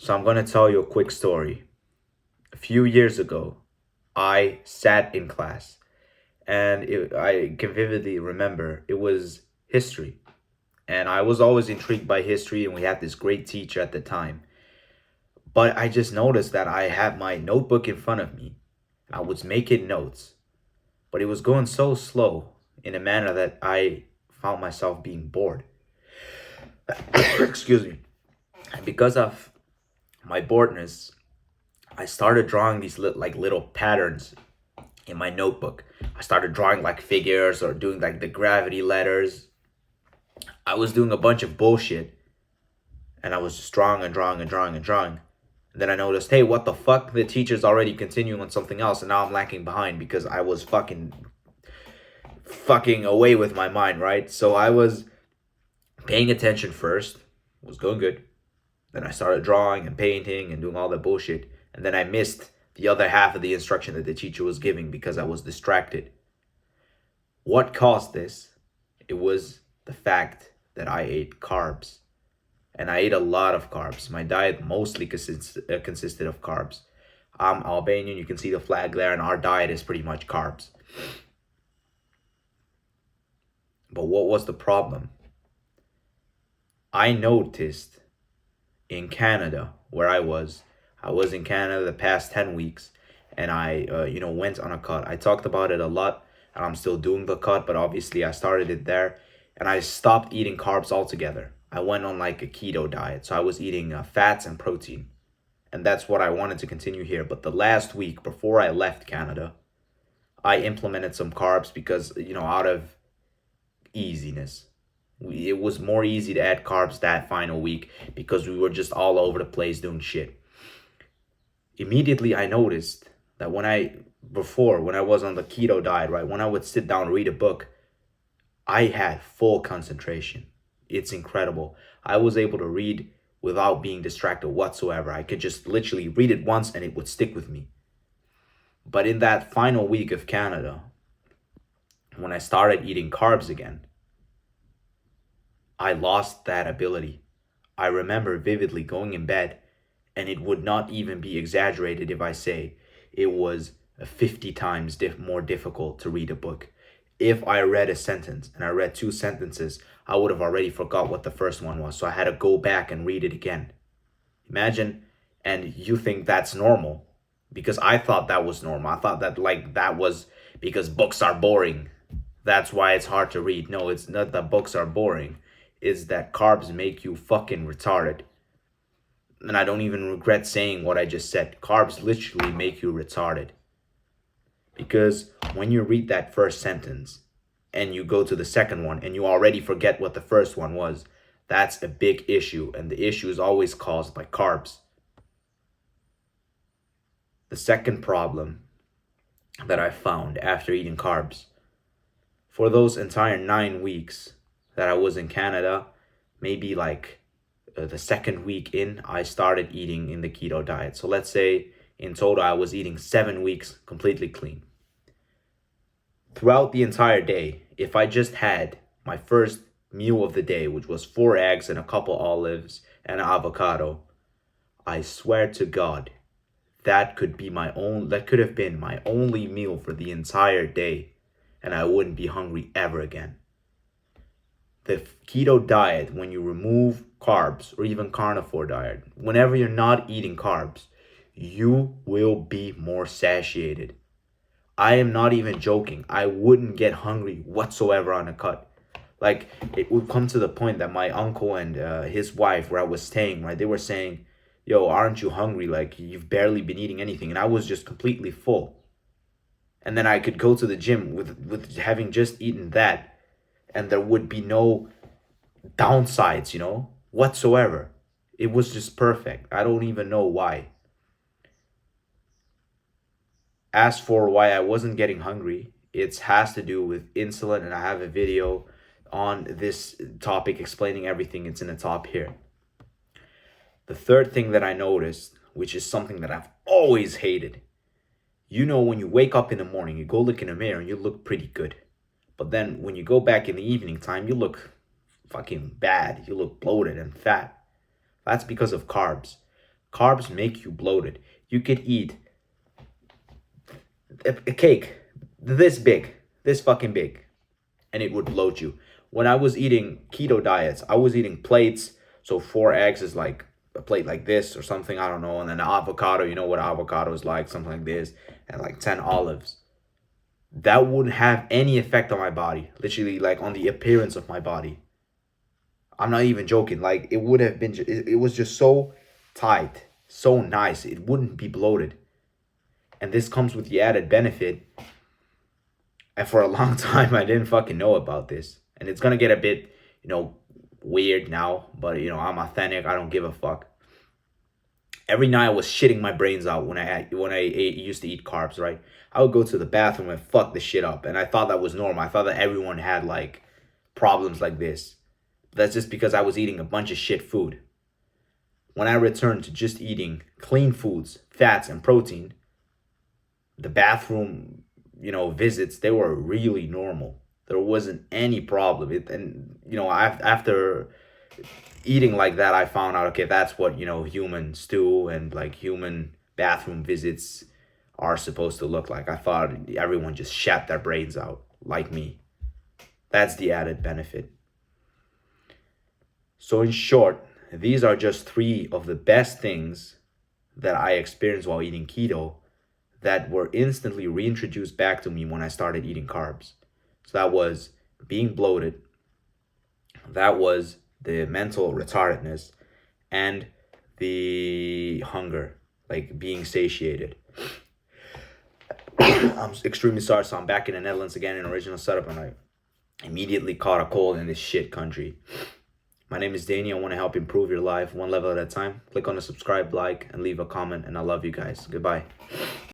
So I'm going to tell you a quick story. A few years ago, I sat in class and I can vividly remember it was history. And I was always intrigued by history, and we had this great teacher at the time. But I just noticed that I had my notebook in front of me. I was making notes, but it was going so slow in a manner that I found myself being bored. Excuse me. And because of my boredness, I started drawing these little patterns in my notebook. I started drawing like figures or doing like the gravity letters. I was doing a bunch of bullshit, and I was just drawing and drawing and drawing and drawing. And then I noticed, hey, what the fuck? The teacher's already continuing on something else, and now I'm lacking behind because I was fucking away with my mind, right? So I was paying attention first, it was going good. Then I started drawing and painting and doing all that bullshit. And then I missed the other half of the instruction that the teacher was giving because I was distracted. What caused this? It was the fact that I ate carbs. And I ate a lot of carbs. My diet mostly consisted of carbs. I'm Albanian, you can see the flag there, and our diet is pretty much carbs. But what was the problem? I noticed in Canada, where I was in Canada the past 10 weeks, and I went on a cut. I talked about it a lot, and I'm still doing the cut, but obviously I started it there, and I stopped eating carbs altogether. I went on like a keto diet, so I was eating fats and protein, and that's what I wanted to continue here. But the last week before I left Canada, I implemented some carbs because, out of easiness. It was more easy to add carbs that final week because we were just all over the place doing shit. Immediately I noticed that when I was on the keto diet, right, when I would sit down and read a book, I had full concentration. It's incredible. I was able to read without being distracted whatsoever. I could just literally read it once and it would stick with me. But in that final week of Canada, when I started eating carbs again, I lost that ability. I remember vividly going in bed, and it would not even be exaggerated if I say it was 50 times more difficult to read a book. If I read a sentence and I read two sentences, I would have already forgot what the first one was. So I had to go back and read it again. Imagine, and you think that's normal because I thought that was normal. I thought that that was because books are boring. That's why it's hard to read. No, it's not that books are boring. Is that carbs make you fucking retarded. And I don't even regret saying what I just said. Carbs literally make you retarded. Because when you read that first sentence and you go to the second one and you already forget what the first one was, that's a big issue. And the issue is always caused by carbs. The second problem that I found after eating carbs, for those entire 9 weeks that I was in Canada, maybe like the second week in, I started eating in the keto diet. So let's say in total, I was eating 7 weeks completely clean. Throughout the entire day, if I just had my first meal of the day, which was 4 eggs and a couple olives and an avocado, I swear to God, that could have been my only meal for the entire day, and I wouldn't be hungry ever again. The keto diet, when you remove carbs, or even carnivore diet, whenever you're not eating carbs, you will be more satiated. I am not even joking. I wouldn't get hungry whatsoever on a cut. Like, it would come to the point that my uncle and his wife, where I was staying, right, they were saying, yo, aren't you hungry? Like, you've barely been eating anything. And I was just completely full. And then I could go to the gym with having just eaten that, and there would be no downsides, whatsoever. It was just perfect. I don't even know why. As for why I wasn't getting hungry, it has to do with insulin, and I have a video on this topic explaining everything. It's in the top here. The third thing that I noticed, which is something that I've always hated, when you wake up in the morning, you go look in the mirror and you look pretty good. But then when you go back in the evening time, you look fucking bad. You look bloated and fat. That's because of carbs. Carbs make you bloated. You could eat a cake this big, this fucking big, and it would bloat you. When I was eating keto diets, I was eating plates. So 4 eggs is like a plate like this or something, I don't know. And then avocado, you know what avocado is like, something like this, and like 10 olives. That wouldn't have any effect on my body, literally, like on the appearance of my body. I'm not even joking. Like it would have been, it was just so tight, so nice. It wouldn't be bloated. And this comes with the added benefit. And for a long time, I didn't fucking know about this. And it's gonna get a bit, weird now. But I'm authentic. I don't give a fuck. Every night I was shitting my brains out used to eat carbs. Right, I would go to the bathroom and fuck the shit up, and I thought that was normal. I thought that everyone had like problems like this. That's just because I was eating a bunch of shit food. When I returned to just eating clean foods, fats, and protein, the bathroom, visits, they were really normal. There wasn't any problem. After eating like that, I found out, okay, that's what, humans do, and like human bathroom visits are supposed to look like. I thought everyone just shat their brains out like me. That's the added benefit. So in short, these are just three of the best things that I experienced while eating keto that were instantly reintroduced back to me when I started eating carbs. So that was being bloated, that was the mental retardedness, and the hunger, like being satiated. I'm extremely sorry. So I'm back in the Netherlands again in original setup, and I immediately caught a cold in this shit country. My name is Danny. I want to help improve your life one level at a time. Click on the subscribe, like, and leave a comment, and I love you guys. Goodbye.